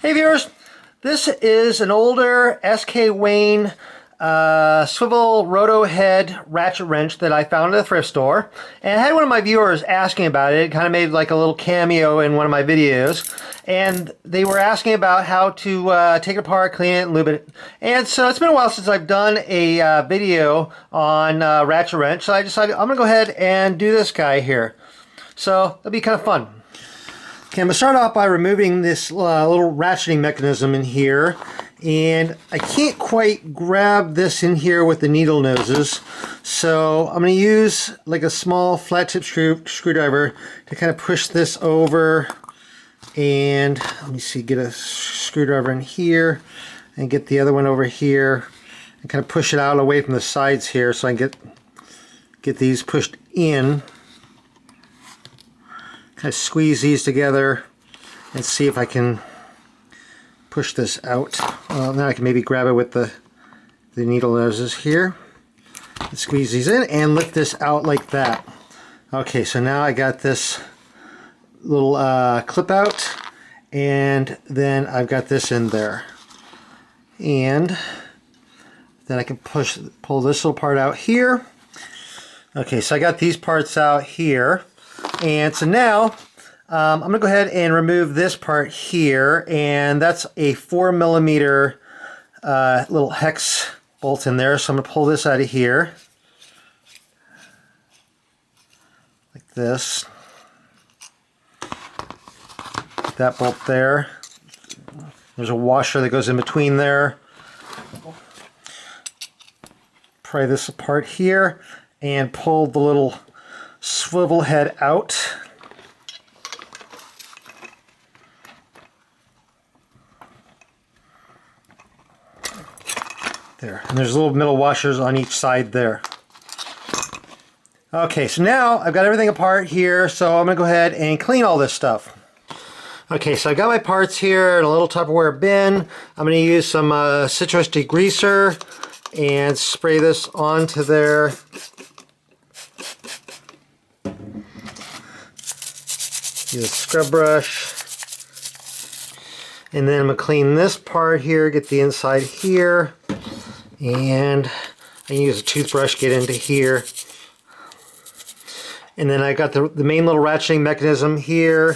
Hey viewers, this is an older SK Wayne swivel roto head ratchet wrench that I found at a thrift store, and I had one of my viewers asking about it. It kind of made like a little cameo in one of my videos, and they were asking about how to take it apart, clean it, and lube it. And so it's been a while since I've done a video on ratchet wrench, so I decided I'm gonna go ahead and do this guy here. So it'll be kind of fun. Okay, I'm going to start off by removing this little ratcheting mechanism in here, and I can't quite grab this in here with the needle noses, so I'm going to use like a small flat tip screwdriver to kind of push this over, and let me see, get a screwdriver in here and get the other one over here and kind of push it out away from the sides here so I can get these pushed in. Kind of squeeze these together and see if I can push this out. Then I can maybe grab it with the needle noses here and squeeze these in and lift this out like that. Okay, so now I got this little clip out, and then I've got this in there, and then I can pull this little part out here. Okay, so I got these parts out here. And so now I'm going to go ahead and remove this part here, and that's a 4mm little hex bolt in there. So I'm going to pull this out of here like this. That bolt there. There's a washer that goes in between there. Pry this apart here and pull the little swivel head out. There, and there's little middle washers on each side there. Okay, so now I've got everything apart here, so I'm gonna go ahead and clean all this stuff. Okay, so I got my parts here in a little Tupperware bin. I'm gonna use some citrus degreaser and spray this onto there. Use a scrub brush, and then I'm going to clean this part here, get the inside here, and I can use a toothbrush, get into here. And then I got the main little ratcheting mechanism here,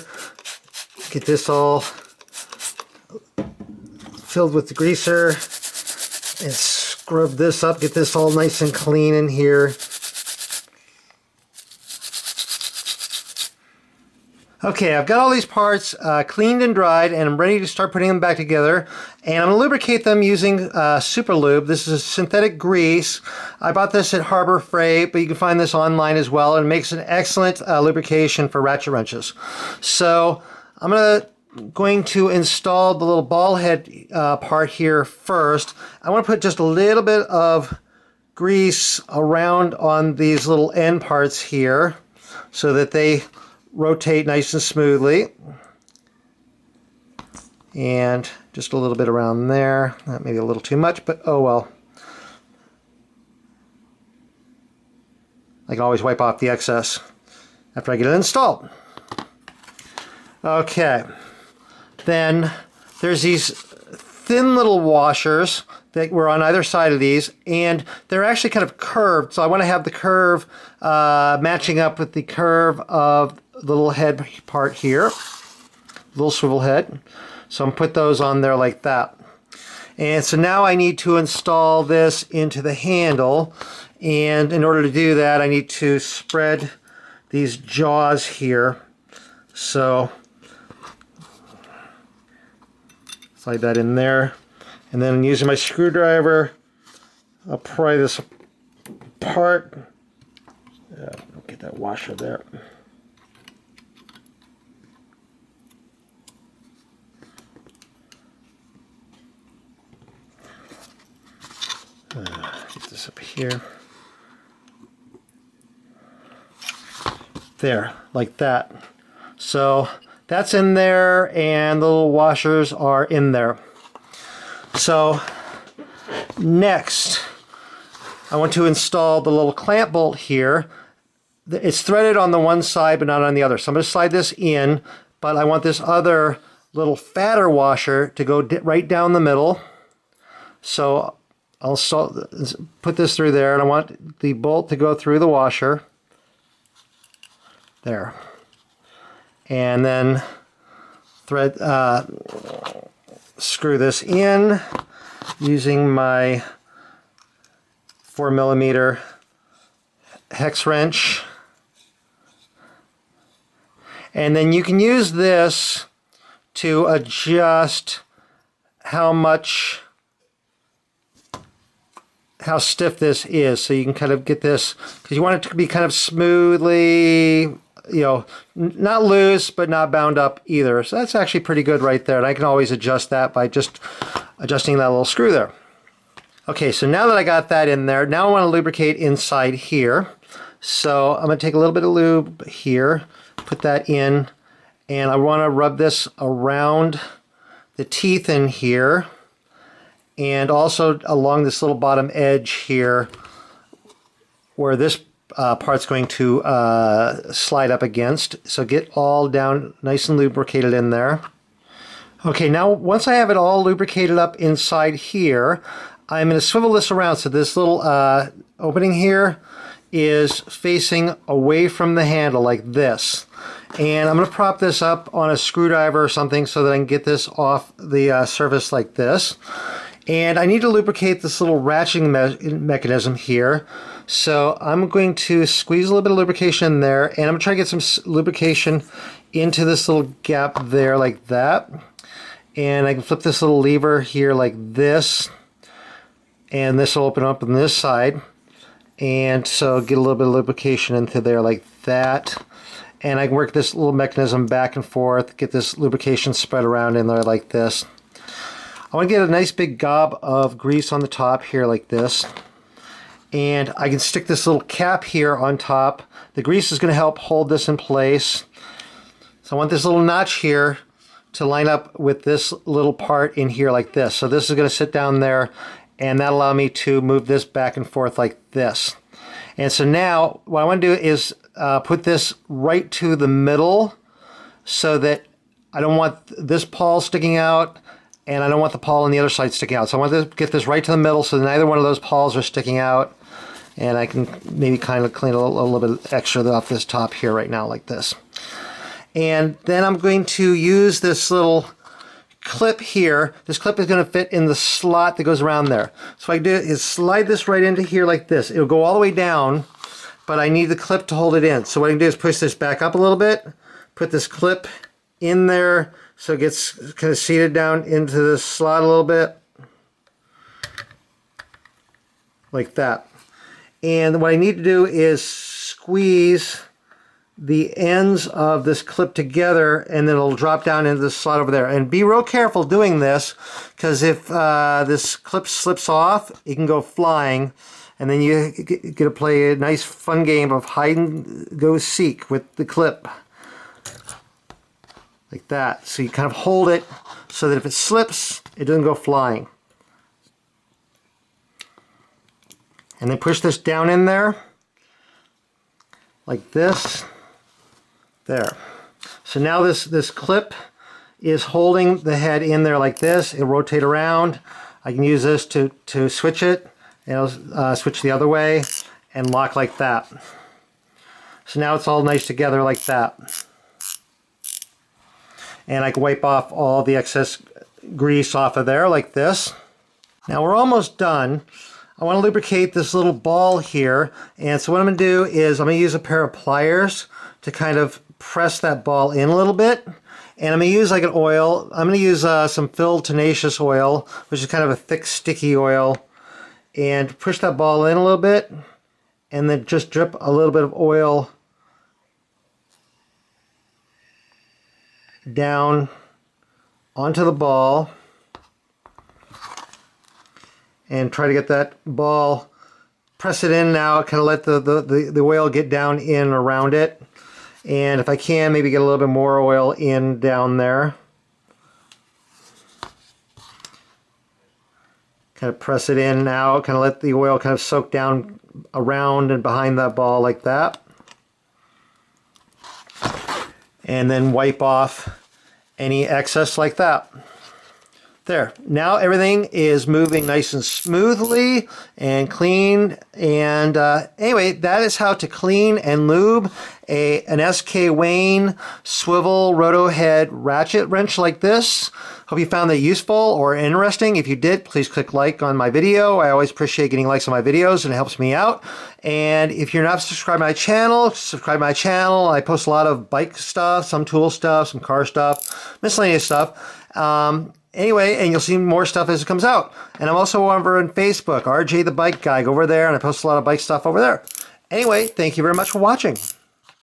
get this all filled with the greaser, and scrub this up, get this all nice and clean in here. Okay, I've got all these parts cleaned and dried, and I'm ready to start putting them back together. And I'm going to lubricate them using Super Lube. This is a synthetic grease. I bought this at Harbor Freight, but you can find this online as well, and it makes an excellent lubrication for ratchet wrenches. So I'm going to install the little ball head part here first. I want to put just a little bit of grease around on these little end parts here so that they rotate nice and smoothly, and just a little bit around there. That may be a little too much, but oh well. I can always wipe off the excess after I get it installed. Okay, then there's these thin little washers that were on either side of these, and they're actually kind of curved, so I want to have the curve matching up with the curve of the little head part here, little swivel head. So I'm put those on there like that. And so now I need to install this into the handle, and in order to do that I need to spread these jaws here. So slide that in there, and then using my screwdriver I'll pry this apart. Get that washer there. Get this up here. There, like that. So that's in there, and the little washers are in there. So next, I want to install the little clamp bolt here. It's threaded on the one side but not on the other. So I'm going to slide this in, but I want this other little fatter washer to go right down the middle. So I'll put this through there, and I want the bolt to go through the washer. There. And then screw this in using my 4mm hex wrench. And then you can use this to adjust how stiff this is. So you can kind of get this, because you want it to be kind of smoothly, you know, not loose, but not bound up either. So that's actually pretty good right there. And I can always adjust that by just adjusting that little screw there. Okay, so now that I got that in there, now I want to lubricate inside here. So I'm going to take a little bit of lube here, put that in, and I want to rub this around the teeth in here, and also along this little bottom edge here where this part's going to slide up against. So get all down nice and lubricated in there. Okay, now once I have it all lubricated up inside here, I'm going to swivel this around. So this little opening here is facing away from the handle like this. And I'm going to prop this up on a screwdriver or something so that I can get this off the surface like this. And I need to lubricate this little ratcheting mechanism here. So I'm going to squeeze a little bit of lubrication in there, and I'm going to try to get some lubrication into this little gap there like that. And I can flip this little lever here like this, and this will open up on this side. And so get a little bit of lubrication into there like that. And I can work this little mechanism back and forth, get this lubrication spread around in there like this. I want to get a nice big gob of grease on the top here like this. And I can stick this little cap here on top. The grease is going to help hold this in place. So I want this little notch here to line up with this little part in here like this. So this is going to sit down there, and that'll allow me to move this back and forth like this. And so now what I want to do is put this right to the middle so that I don't want this pawl sticking out, and I don't want the pawl on the other side sticking out. So I want to get this right to the middle so that neither one of those pawls are sticking out. And I can maybe kind of clean a little bit extra off this top here right now like this. And then I'm going to use this little clip here. This clip is going to fit in the slot that goes around there. So what I do is slide this right into here like this. It'll go all the way down, but I need the clip to hold it in. So what I can do is push this back up a little bit, put this clip in there so it gets kind of seated down into the slot a little bit, like that. And what I need to do is squeeze the ends of this clip together, and then it'll drop down into the slot over there. And be real careful doing this, because if this clip slips off, it can go flying, and then you get to play a nice fun game of hide and go seek with the clip. Like that. So you kind of hold it so that if it slips, it doesn't go flying. And then push this down in there, like this. There. So now this clip is holding the head in there like this. It'll rotate around. I can use this to switch it. It'll switch the other way and lock like that. So now it's all nice together like that. And I can wipe off all the excess grease off of there like this. Now we're almost done. I want to lubricate this little ball here, and so what I'm going to do is I'm going to use a pair of pliers to kind of press that ball in a little bit, and I'm going to use like an oil. I'm going to use some filled tenacious oil, which is kind of a thick sticky oil, and push that ball in a little bit, and then just drip a little bit of oil down onto the ball, and try to get that ball, press it in now, kind of let the oil get down in around it. And if I can, maybe get a little bit more oil in down there. Kind of press it in now, kind of let the oil kind of soak down around and behind that ball like that. And then wipe off any excess like that. There. Now everything is moving nice and smoothly and clean. And anyway, that is how to clean and lube an SK Wayne swivel roto head ratchet wrench like this. Hope you found that useful or interesting. If you did, please click like on my video. I always appreciate getting likes on my videos, and it helps me out. And if you're not subscribed to my channel, subscribe to my channel. I post a lot of bike stuff, some tool stuff, some car stuff, miscellaneous stuff. Anyway, and you'll see more stuff as it comes out. And I'm also over on Facebook, RJ the Bike Guy. Go over there, and I post a lot of bike stuff over there. Anyway, thank you very much for watching.